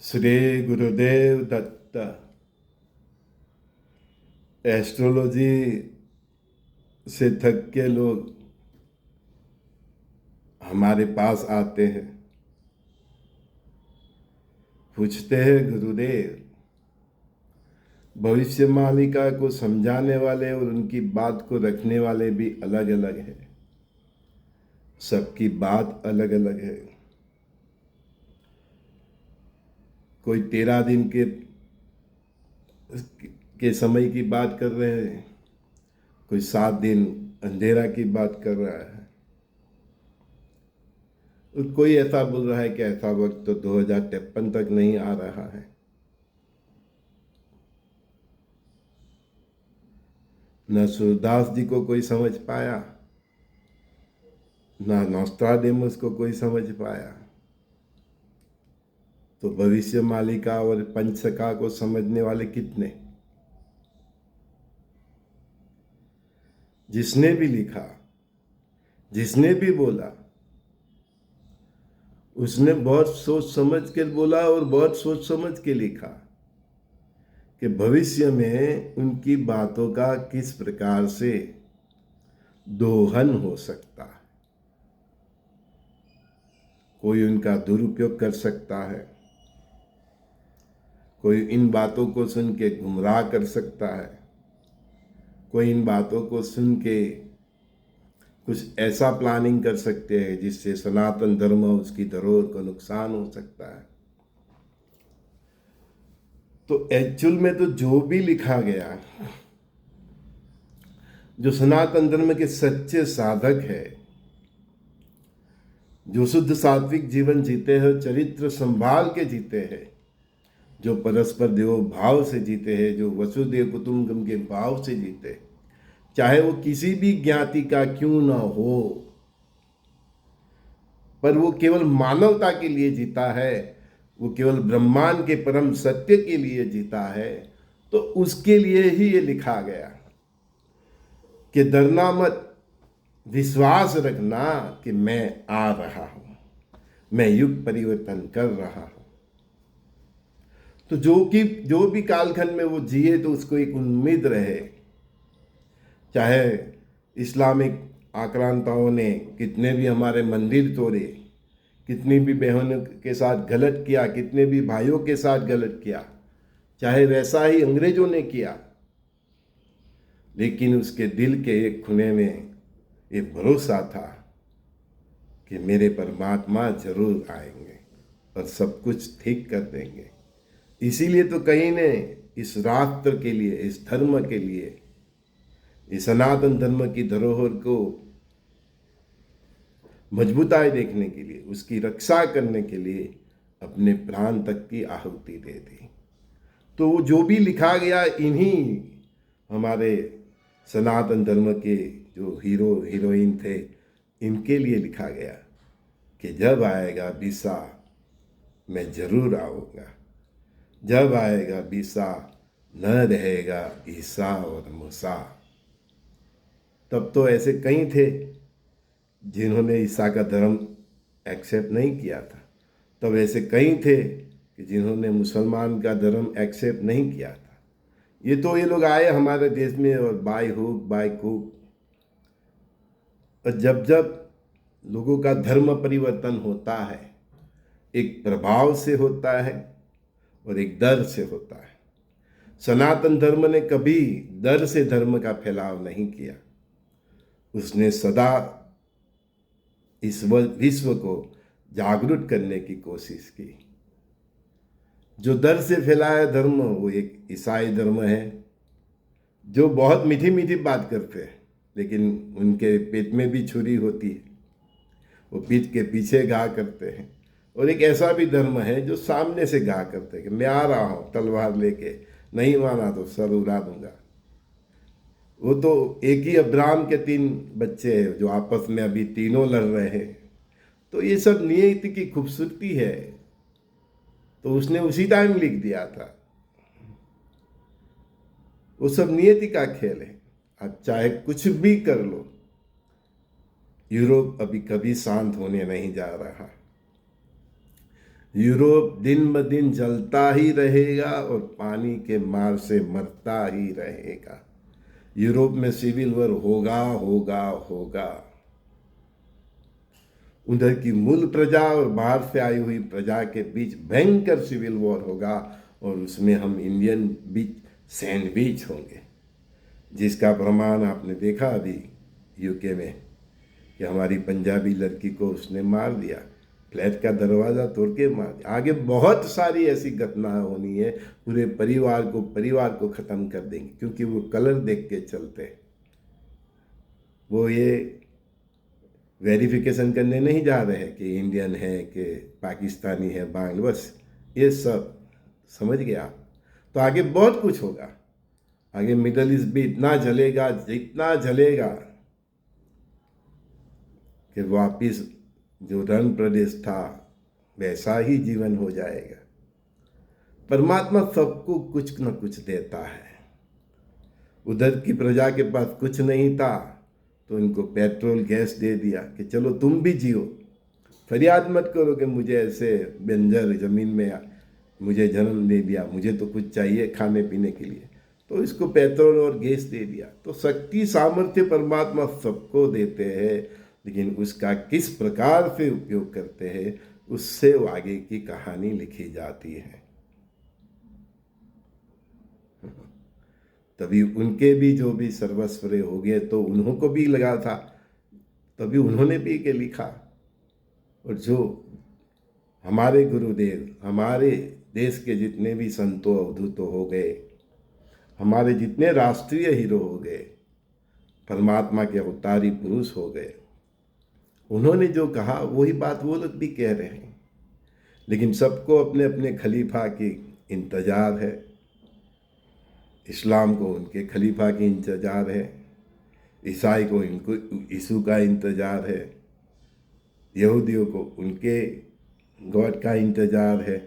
Shri Gurudev Datta. Astrology से थक के लोग हमारे पास आते हैं, पूछते हैं गुरुदेव, भविष्य मालिका को समझाने वाले और उनकी बात को रखने वाले भी अलग अलग हैं। सबकी बात अलग अलग है। कोई 13 दिन के समय की बात कर रहे हैं, कोई 7 दिन अंधेरा की बात कर रहा है, और कोई ऐसा बोल रहा है कि ऐसा वक्त तो 2053 तक नहीं आ रहा है। न सूरदास जी को कोई समझ पाया, ना नॉस्ट्राडेमस को कोई समझ पाया, तो भविष्य मालिका और पंचसखा को समझने वाले कितने? जिसने भी लिखा, जिसने भी बोला, उसने बहुत सोच समझ के बोला और बहुत सोच समझ के लिखा कि भविष्य में उनकी बातों का किस प्रकार से दोहन हो सकता है। कोई उनका दुरुपयोग कर सकता है, कोई इन बातों को सुन के गुमराह कर सकता है, कोई इन बातों को सुन के कुछ ऐसा प्लानिंग कर सकते हैं जिससे सनातन धर्म उसकी धरोहर को नुकसान हो सकता है। तो एक्चुअल में तो जो भी लिखा गया, जो सनातन धर्म के सच्चे साधक है, जो शुद्ध सात्विक जीवन जीते हैं, चरित्र संभाल के जीते हैं, जो परस्पर देव भाव से जीते हैं, जो वसुदेव कुटुंबकम के भाव से जीते हैं, चाहे वो किसी भी ज्ञाति का क्यों ना हो, पर वो केवल मानवता के लिए जीता है, वो केवल ब्रह्मांड के परम सत्य के लिए जीता है, तो उसके लिए ही ये लिखा गया कि डरना मत, विश्वास रखना कि मैं आ रहा हूं, मैं युग परिवर्तन कर रहा हूं। तो जो भी कालखंड में वो जिए तो उसको एक उम्मीद रहे। चाहे इस्लामिक आक्रांताओं ने कितने भी हमारे मंदिर तोड़े, कितनी भी बहनों के साथ गलत किया, कितने भी भाइयों के साथ गलत किया, चाहे वैसा ही अंग्रेजों ने किया, लेकिन उसके दिल के एक खुने में ये भरोसा था कि मेरे परमात्मा जरूर आएंगे और सब कुछ ठीक कर देंगे। इसीलिए तो कहीं ने इस राष्ट्र के लिए, इस धर्म के लिए, इस सनातन धर्म की धरोहर को मजबूताई देखने के लिए, उसकी रक्षा करने के लिए अपने प्राण तक की आहुति दे दी। तो जो भी लिखा गया इन्हीं हमारे सनातन धर्म के जो हीरो हीरोइन थे, इनके लिए लिखा गया कि जब आएगा बीसा मैं जरूर आऊँगा, जब आएगा बीसा न रहेगा ईसा और मूसा। तब तो ऐसे कई थे जिन्होंने ईसा का धर्म एक्सेप्ट नहीं किया था, तब ऐसे कई थे कि जिन्होंने मुसलमान का धर्म एक्सेप्ट नहीं किया था। ये लोग आए हमारे देश में और बाय हुक बाय कुक, और जब जब लोगों का धर्म परिवर्तन होता है, एक प्रभाव से होता है और एक डर से होता है। सनातन धर्म ने कभी डर से धर्म का फैलाव नहीं किया, उसने सदा इस विश्व को जागरूक करने की कोशिश की। जो डर से फैलाया धर्म वो एक ईसाई धर्म है, जो बहुत मीठी मीठी बात करते हैं, लेकिन उनके पेट में भी छुरी होती है, वो पीठ के पीछे घा करते हैं। और एक ऐसा भी धर्म है जो सामने से घा करते हैं कि मैं आ रहा हूँ तलवार लेके, नहीं माना तो सर उड़ा दूंगा। वो तो एक ही अब्राहम के 3 बच्चे हैं जो आपस में अभी तीनों लड़ रहे हैं। तो ये सब नियति की खूबसूरती है, तो उसने उसी टाइम लिख दिया था। वो सब नियति का खेल है। अब चाहे कुछ भी कर लो, यूरोप अभी कभी शांत होने नहीं जा रहा। यूरोप दिन ब दिन जलता ही रहेगा और पानी के मार से मरता ही रहेगा। यूरोप में सिविल वॉर होगा होगा होगा। उधर की मूल प्रजा और बाहर से आई हुई प्रजा के बीच भयंकर सिविल वॉर होगा और उसमें हम इंडियन बीच सैंडविच होंगे, जिसका प्रमाण आपने देखा अभी यूके में कि हमारी पंजाबी लड़की को उसने मार दिया, फ्लैट का दरवाज़ा तोड़ के मार दिया। आगे बहुत सारी ऐसी घटनाएं होनी है, पूरे परिवार को ख़त्म कर देंगे, क्योंकि वो कलर देख के चलते हैं। वो ये वेरिफिकेशन करने नहीं जा रहे हैं कि इंडियन है कि पाकिस्तानी है, बस ये सब समझ गया आप। तो आगे बहुत कुछ होगा, आगे मिडल ईस्ट भी इतना जलेगा, जितना जलेगा कि वापिस जो रण प्रदेश था वैसा ही जीवन हो जाएगा। परमात्मा सबको कुछ न कुछ देता है। उधर की प्रजा के पास कुछ नहीं था तो इनको पेट्रोल गैस दे दिया कि चलो तुम भी जियो, फरियाद मत करो कि मुझे ऐसे बंजर ज़मीन में मुझे जन्म दे दिया, मुझे तो कुछ चाहिए खाने पीने के लिए। तो इसको पेट्रोल और गैस दे दिया। तो शक्ति सामर्थ्य परमात्मा सबको देते हैं, लेकिन उसका किस प्रकार से उपयोग करते हैं उससे आगे की कहानी लिखी जाती है। तभी उनके भी जो भी सर्वस्व हो गए तो उन्हों को भी लगा था, तभी उन्होंने भी के लिखा। और जो हमारे गुरुदेव, हमारे देश के जितने भी संतों अवधूतों हो गए, हमारे जितने राष्ट्रीय हीरो हो गए, परमात्मा के अवतारी पुरुष हो गए, उन्होंने जो कहा वही बात वो लोग भी कह रहे हैं। लेकिन सबको अपने अपने खलीफा की इंतज़ार है। इस्लाम को उनके खलीफा की इंतज़ार है, ईसाई को इनको यीशु का इंतज़ार है, यहूदियों को उनके गॉड का इंतज़ार है,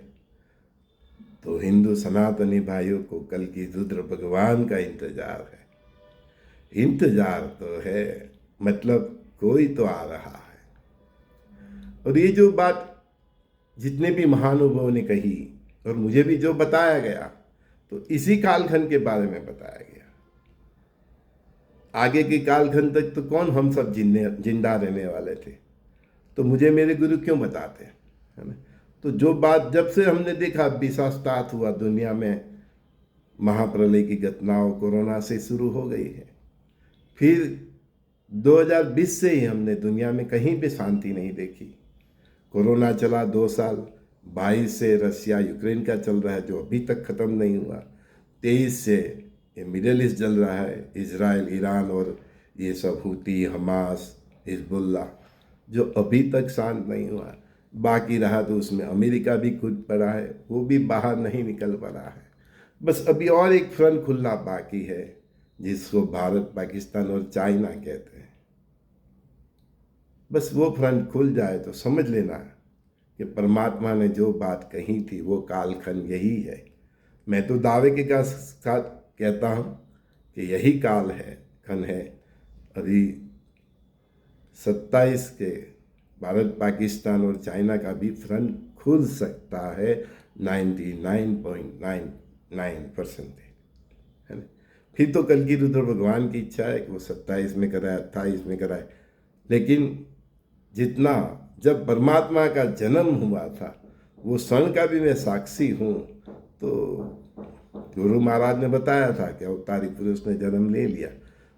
तो हिंदू सनातनी भाइयों को कल की रुद्र भगवान का इंतज़ार है। इंतज़ार तो है, मतलब कोई तो आ रहा है। और ये जो बात जितने भी महानुभावों ने कही और मुझे भी जो बताया गया, तो इसी कालखंड के बारे में बताया गया। आगे के कालखंड तक तो कौन हम सब जिंदा रहने वाले थे, तो मुझे मेरे गुरु क्यों बताते, है ना। तो जो बात जब से हमने देखा विसा स्टार्ट हुआ दुनिया में, महाप्रलय की घटनाओं कोरोना से शुरू हो गई है। फिर 2020 से ही हमने दुनिया में कहीं पे शांति नहीं देखी। कोरोना चला 2 साल, 22 से रसिया यूक्रेन का चल रहा है जो अभी तक ख़त्म नहीं हुआ, 23 से ये मिडल ईस्ट चल रहा है, इजराइल, ईरान और ये सब हूती, हमास, हिजबुल्ला, जो अभी तक शांत नहीं हुआ। बाकी रहा तो उसमें अमेरिका भी खुद पड़ा है, वो भी बाहर नहीं निकल पड़ा है। बस अभी और एक फ्रंट खुलना बाकी है, जिसको भारत, पाकिस्तान और चाइना कहते हैं। बस वो फ्रंट खुल जाए तो समझ लेना कि परमात्मा ने जो बात कही थी वो कालखंड यही है। मैं तो दावे के साथ कहता हूँ कि यही काल है, खंड है। अभी 27 के भारत, पाकिस्तान और चाइना का भी फ्रंट खुल सकता है 99.99% है ना। फिर तो कल की रुद्र भगवान की इच्छा है कि वो 27 में कराए, 28 में कराए। लेकिन जितना जब परमात्मा का जन्म हुआ था वो क्षण का भी मैं साक्षी हूँ। तो गुरु महाराज ने बताया था कि अवतारी पुरुष ने जन्म ले लिया,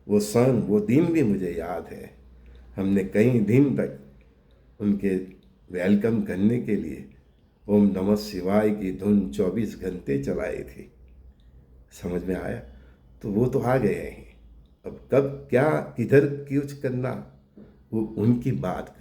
वो क्षण, वो दिन भी मुझे याद है। हमने कई दिन तक उनके वेलकम करने के लिए ओम नमः शिवाय की धुन 24 घंटे चलाई थी। समझ में आया। तो वो तो आ गए हैं, अब कब क्या किधर कुछ करना वो उनकी बात है,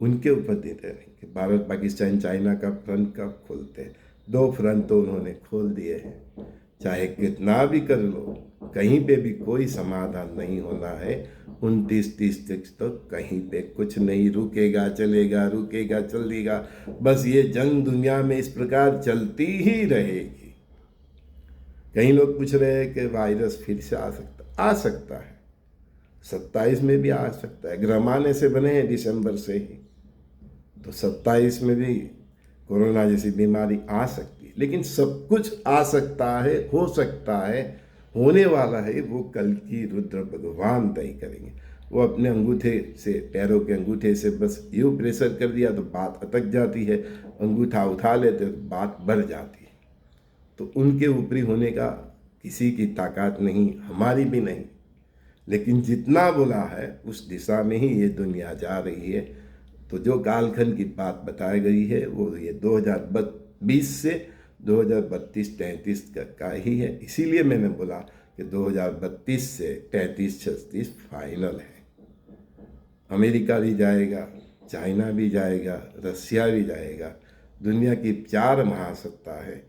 उनके ऊपर देते हैं कि भारत, पाकिस्तान, चाइना का फ्रंट कब खोलते हैं। 2 फ्रंट तो उन्होंने खोल दिए हैं, चाहे कितना भी कर लो, कहीं पे भी कोई समाधान नहीं होना है। 29-30 तक कहीं पे कुछ नहीं रुकेगा, चलेगा, रुकेगा, चलेगा। बस ये जंग दुनिया में इस प्रकार चलती ही रहेगी। कई लोग पूछ रहे हैं कि वायरस फिर से आ सकता है, 27 में भी आ सकता है। ग्रहमाने से बने हैं दिसंबर से ही, तो 27 में भी कोरोना जैसी बीमारी आ सकती है, लेकिन सब कुछ आ सकता है, हो सकता है, होने वाला है, वो कल की रुद्र भगवान तय करेंगे। वो अपने अंगूठे से, पैरों के अंगूठे से बस यूँ प्रेशर कर दिया तो बात अटक जाती है, अंगूठा उठा लेते तो बात बढ़ जाती है। तो उनके ऊपरी होने का किसी की ताकत नहीं, हमारी भी नहीं। लेकिन जितना बोला है उस दिशा में ही ये दुनिया जा रही है। तो जो कालखंड की बात बताई गई है वो ये 2020 से 2032-33 का ही है। इसीलिए मैंने बोला कि 2032 से 33-36 फाइनल है। अमेरिका भी जाएगा, चाइना भी जाएगा, रसिया भी जाएगा। दुनिया की 4 महासत्ता है,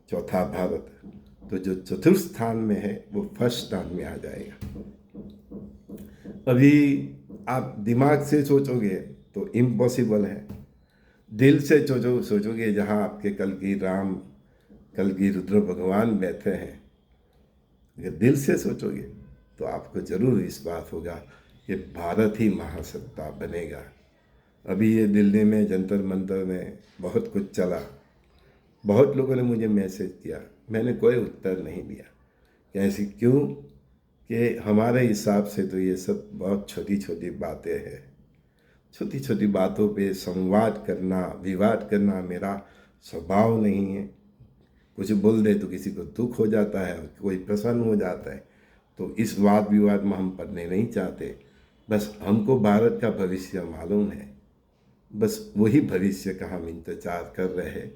चौथा भारत। तो जो चतुर्थ स्थान में है वो फर्स्ट स्थान में आ जाएगा। अभी आप दिमाग से सोचोगे तो इम्पॉसिबल है, दिल से सोचोगे जहाँ आपके कल की राम, कल की रुद्र भगवान बैठे हैं, अगर दिल से सोचोगे तो आपको जरूर विश्वास होगा कि भारत ही महासत्ता बनेगा। अभी ये दिल्ली में जंतर मंतर में बहुत कुछ चला, बहुत लोगों ने मुझे मैसेज किया, मैंने कोई उत्तर नहीं दिया। कैसे, क्यों? कि हमारे हिसाब से तो ये सब बहुत छोटी छोटी बातें हैं। छोटी छोटी बातों पे संवाद करना, विवाद करना मेरा स्वभाव नहीं है। कुछ बोल दे तो किसी को दुख हो जाता है, कोई प्रसन्न हो जाता है। तो इस वाद विवाद में हम पढ़ने नहीं चाहते। बस हमको भारत का भविष्य मालूम है, बस वही भविष्य का हम इंतजार कर रहे हैं।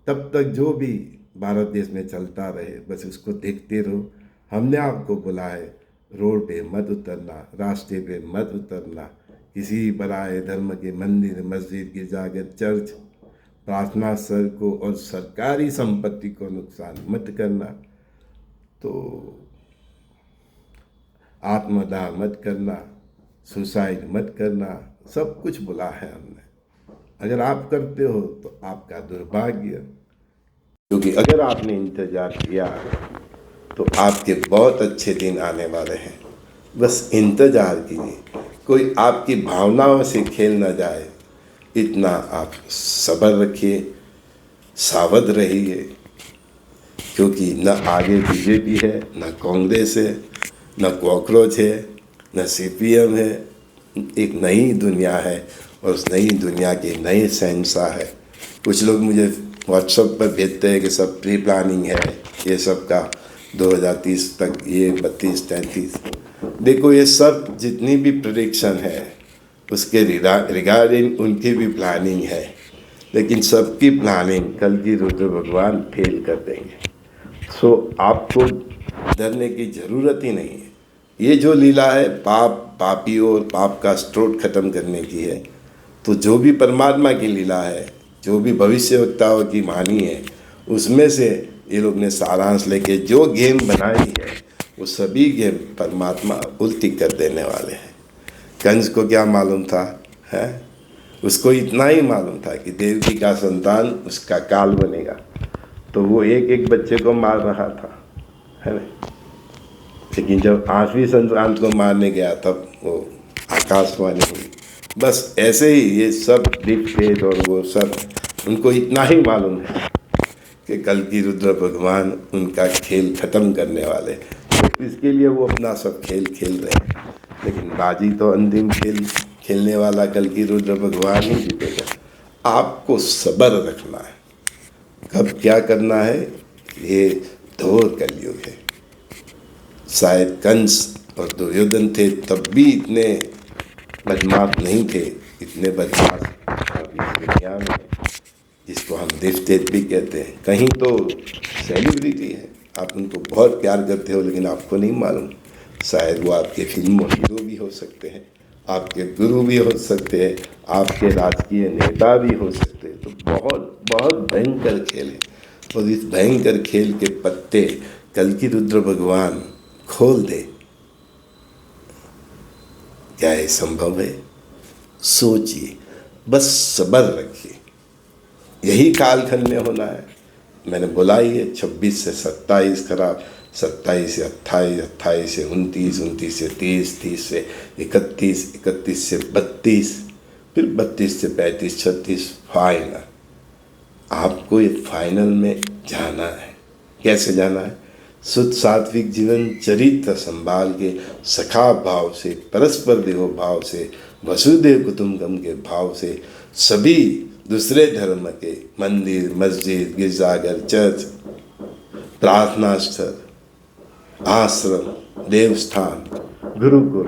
तब तक जो भी भारत देश में चलता रहे, बस उसको देखते रहो। हमने आपको बोला है रोड पे मत उतरना, रास्ते पे मत उतरना, किसी पराये धर्म के मंदिर, मस्जिद, गिरजाघर, चर्च, प्रार्थना स्थल को और सरकारी संपत्ति को नुकसान मत करना। तो आत्मदाह मत करना, सुसाइड मत करना, सब कुछ बोला है हमने। अगर आप करते हो तो आपका दुर्भाग्य, क्योंकि अगर आपने इंतजार किया तो आपके बहुत अच्छे दिन आने वाले हैं। बस इंतजार कीजिए, कोई आपकी भावनाओं से खेल ना जाए, इतना आप सब्र रखिए, सावध रहिए। क्योंकि न आगे बीजेपी है, न कांग्रेस है, न कॉकरोच है, न सीपीएम है। एक नई दुनिया है और उस नई दुनिया के नए शहंशाह है। कुछ लोग मुझे व्हाट्सएप पर भेजते हैं कि सब प्री प्लानिंग है, ये सब का 2030 तक, ये 32-33। देखो, ये सब जितनी भी प्रेडिक्शन है उसके रिगार्डिंग उनकी भी प्लानिंग है, लेकिन सबकी प्लानिंग कल की रुद्र भगवान फेल कर देंगे। सो आपको डरने की ज़रूरत ही नहीं है। ये जो लीला है पापियों और पाप का स्रोत खत्म करने की है। तो जो भी परमात्मा की लीला है, जो भी भविष्यवक्ताओं की वाणी है, उसमें से ये लोग ने सारांश लेके जो गेम बनाई है वो सभी गेम परमात्मा उल्टी कर देने वाले हैं। कंस को क्या मालूम था, है? उसको इतना ही मालूम था कि देवकी का संतान उसका काल बनेगा, तो वो एक एक बच्चे को मार रहा था, है ना? लेकिन जब 8वीं संतान को मारने गया तब वो आकाशवाणी हुई। बस ऐसे ही ये सब डिक्टेट और वो सब, उनको इतना ही मालूम है कि कल की रुद्र भगवान उनका खेल खत्म करने वाले, तो इसके लिए वो अपना सब खेल खेल रहे हैं। लेकिन बाजी तो अंतिम खेलने वाला कल की रुद्र भगवान ही जीतेगा। आपको सब्र रखना है, कब क्या करना है, ये घोर कलयुग है। शायद कंस और दुर्योधन थे तब भी इतने बदमाश नहीं थे, इतने बदमाश अभी दुनिया में, जिसको हम देवतेज भी कहते हैं। कहीं तो सेलिब्रिटी है, आप उनको बहुत प्यार करते हो लेकिन आपको नहीं मालूम। शायद वो आपके फिल्म हीरो भी हो सकते हैं, आपके गुरु भी हो सकते हैं, आपके राजकीय नेता भी हो सकते हैं। तो बहुत बहुत भयंकर खेल है, और इस भयंकर खेल के पत्ते कल की रुद्र भगवान खोल दे। क्या ये संभव है? सोचिए, बस सब्र रखिए, यही कालखंड में होना है। मैंने बोला ही है, 26 से 27 खराब, 27 से 28, 28 से 29, 29 से 30, 30 से 31, 31 से 32, फिर 32 से 35, 36 फाइनल। आपको ये फाइनल में जाना है। कैसे जाना है? शुद्ध सात्विक जीवन चरित्र संभाल के सखा भाव से, परस्पर देहो भाव से, वसुदेव कुटुंबकम के भाव से सभी दूसरे धर्म के मंदिर, मस्जिद, गिरजाघर, चर्च, प्रार्थना स्थल, आश्रम, देवस्थान, गुरुकुल,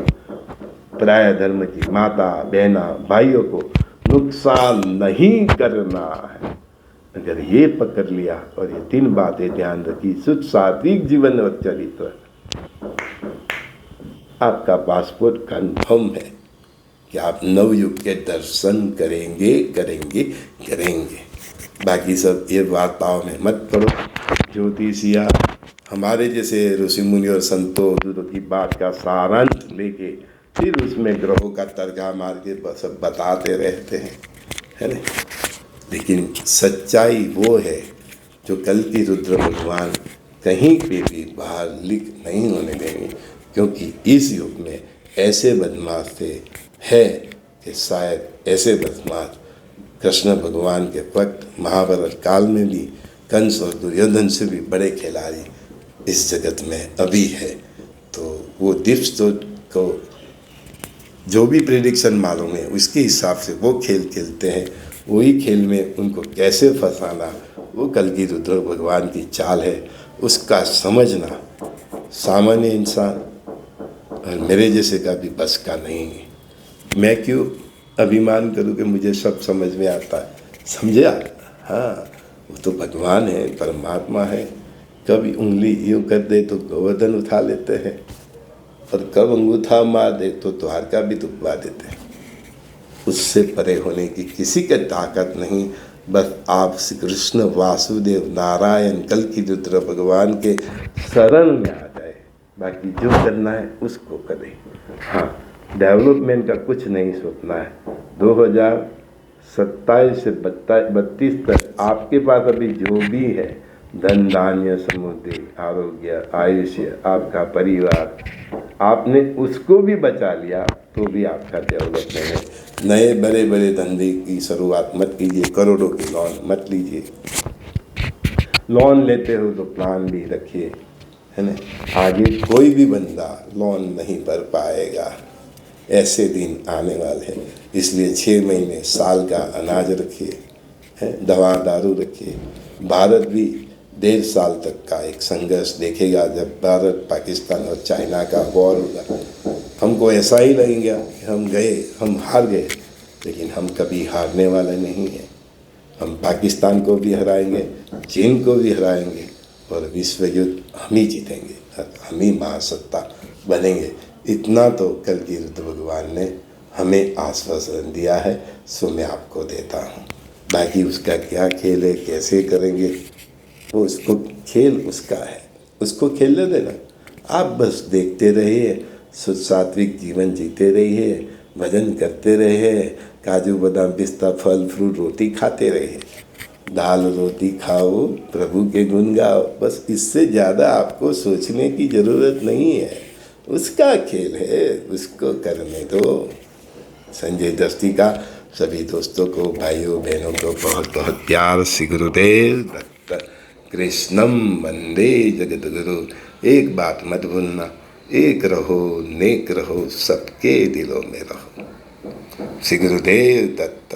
पराया धर्म की माता बहना भाइयों को नुकसान नहीं करना है। अगर ये पकड़ लिया और ये 3 बातें ध्यान रखी, शुद्ध सात्विक जीवन और चरित्र, आपका पासपोर्ट कन्फर्म है कि आप नवयुग के दर्शन करेंगे करेंगे करेंगे। बाकी सब ये वार्ताओं में मत पड़ो। ज्योतिषिया हमारे जैसे ऋषि मुनि और संतों की बात का सारांश लेके फिर उसमें ग्रहों का तर्का मार के सब बताते रहते हैं, है ना। लेकिन सच्चाई वो है जो कल की रुद्र भगवान कहीं पे भी बाहर लिख नहीं होने देंगे, क्योंकि इस युग में ऐसे बदमाश थे है कि शायद ऐसे बदमाश कृष्ण भगवान के वक्त महाभारत काल में भी कंस और दुर्योधन से भी बड़े खिलाड़ी इस जगत में अभी है। तो वो दिव्स तो को जो भी प्रेडिक्शन मालूम है उसके हिसाब से वो खेल खेलते हैं। वही खेल में उनको कैसे फंसाना, वो कल की रुद्र भगवान की चाल है। उसका समझना सामान्य इंसान और मेरे जैसे का भी बस का नहीं है। मैं क्यों अभिमान करूं कि मुझे सब समझ में आता है? समझे आप? हाँ, वो तो भगवान है, परमात्मा है। कभी उंगली यूँ कर दे तो गोवर्धन उठा लेते हैं, और कब अंगूठा मार दे तो द्वारका भी दुखवा देते हैं। उससे परे होने की किसी की ताकत नहीं। बस आप श्री कृष्ण वासुदेव नारायण कल की रुद्र भगवान के शरण में आ जाए, बाकी जो करना है उसको करें। हाँ, डेवलपमेंट का कुछ नहीं सोचना है। 2027 से 32 तक आपके पास अभी जो भी है, धन धान्य समृद्धि आरोग्य आयुष्य, आपका परिवार, आपने उसको भी बचा लिया तो भी आपका डेवलपमेंट है। नए बड़े बड़े धंधे की शुरुआत मत कीजिए, करोड़ों की लोन मत लीजिए। लोन लेते हो तो प्लान भी रखिए, है ना। आगे कोई भी बंदा लोन नहीं भर पाएगा, ऐसे दिन आने वाले हैं। इसलिए 6 महीने साल का अनाज रखिए, है, दवा दारू रखिए। भारत भी 1.5 साल तक का एक संघर्ष देखेगा जब भारत पाकिस्तान और चाइना का वॉर होगा। हमको ऐसा ही लगेगा कि हम हार गए, लेकिन हम कभी हारने वाले नहीं हैं। हम पाकिस्तान को भी हराएंगे, चीन को भी हराएंगे, और विश्व युद्ध हम ही जीतेंगे, हम ही महासत्ता बनेंगे। इतना तो कल की रुद्र भगवान ने हमें आश्वासन दिया है, सो मैं आपको देता हूँ। बाकी उसका क्या खेल है, कैसे करेंगे, वो उसको खेल उसका है, उसको खेलने देना। आप बस देखते रहिए, सात्विक जीवन जीते रहिए, भजन करते रहिए, काजू बादाम पिस्ता फल फ्रूट रोटी खाते रहिए। दाल रोटी खाओ, प्रभु के गुण गाओ, बस इससे ज़्यादा आपको सोचने की ज़रूरत नहीं है। उसका खेल है, उसको करने दो। संजय दस्ती का सभी दोस्तों को, भाइयों बहनों को बहुत बहुत प्यार। श्री गुरुदेव दत्त कृष्णम वंदे जगद्गुरु। एक बात मत भूलना, एक रहो, नेक रहो, सबके दिलों में रहो। श्री गुरुदेव दत्त।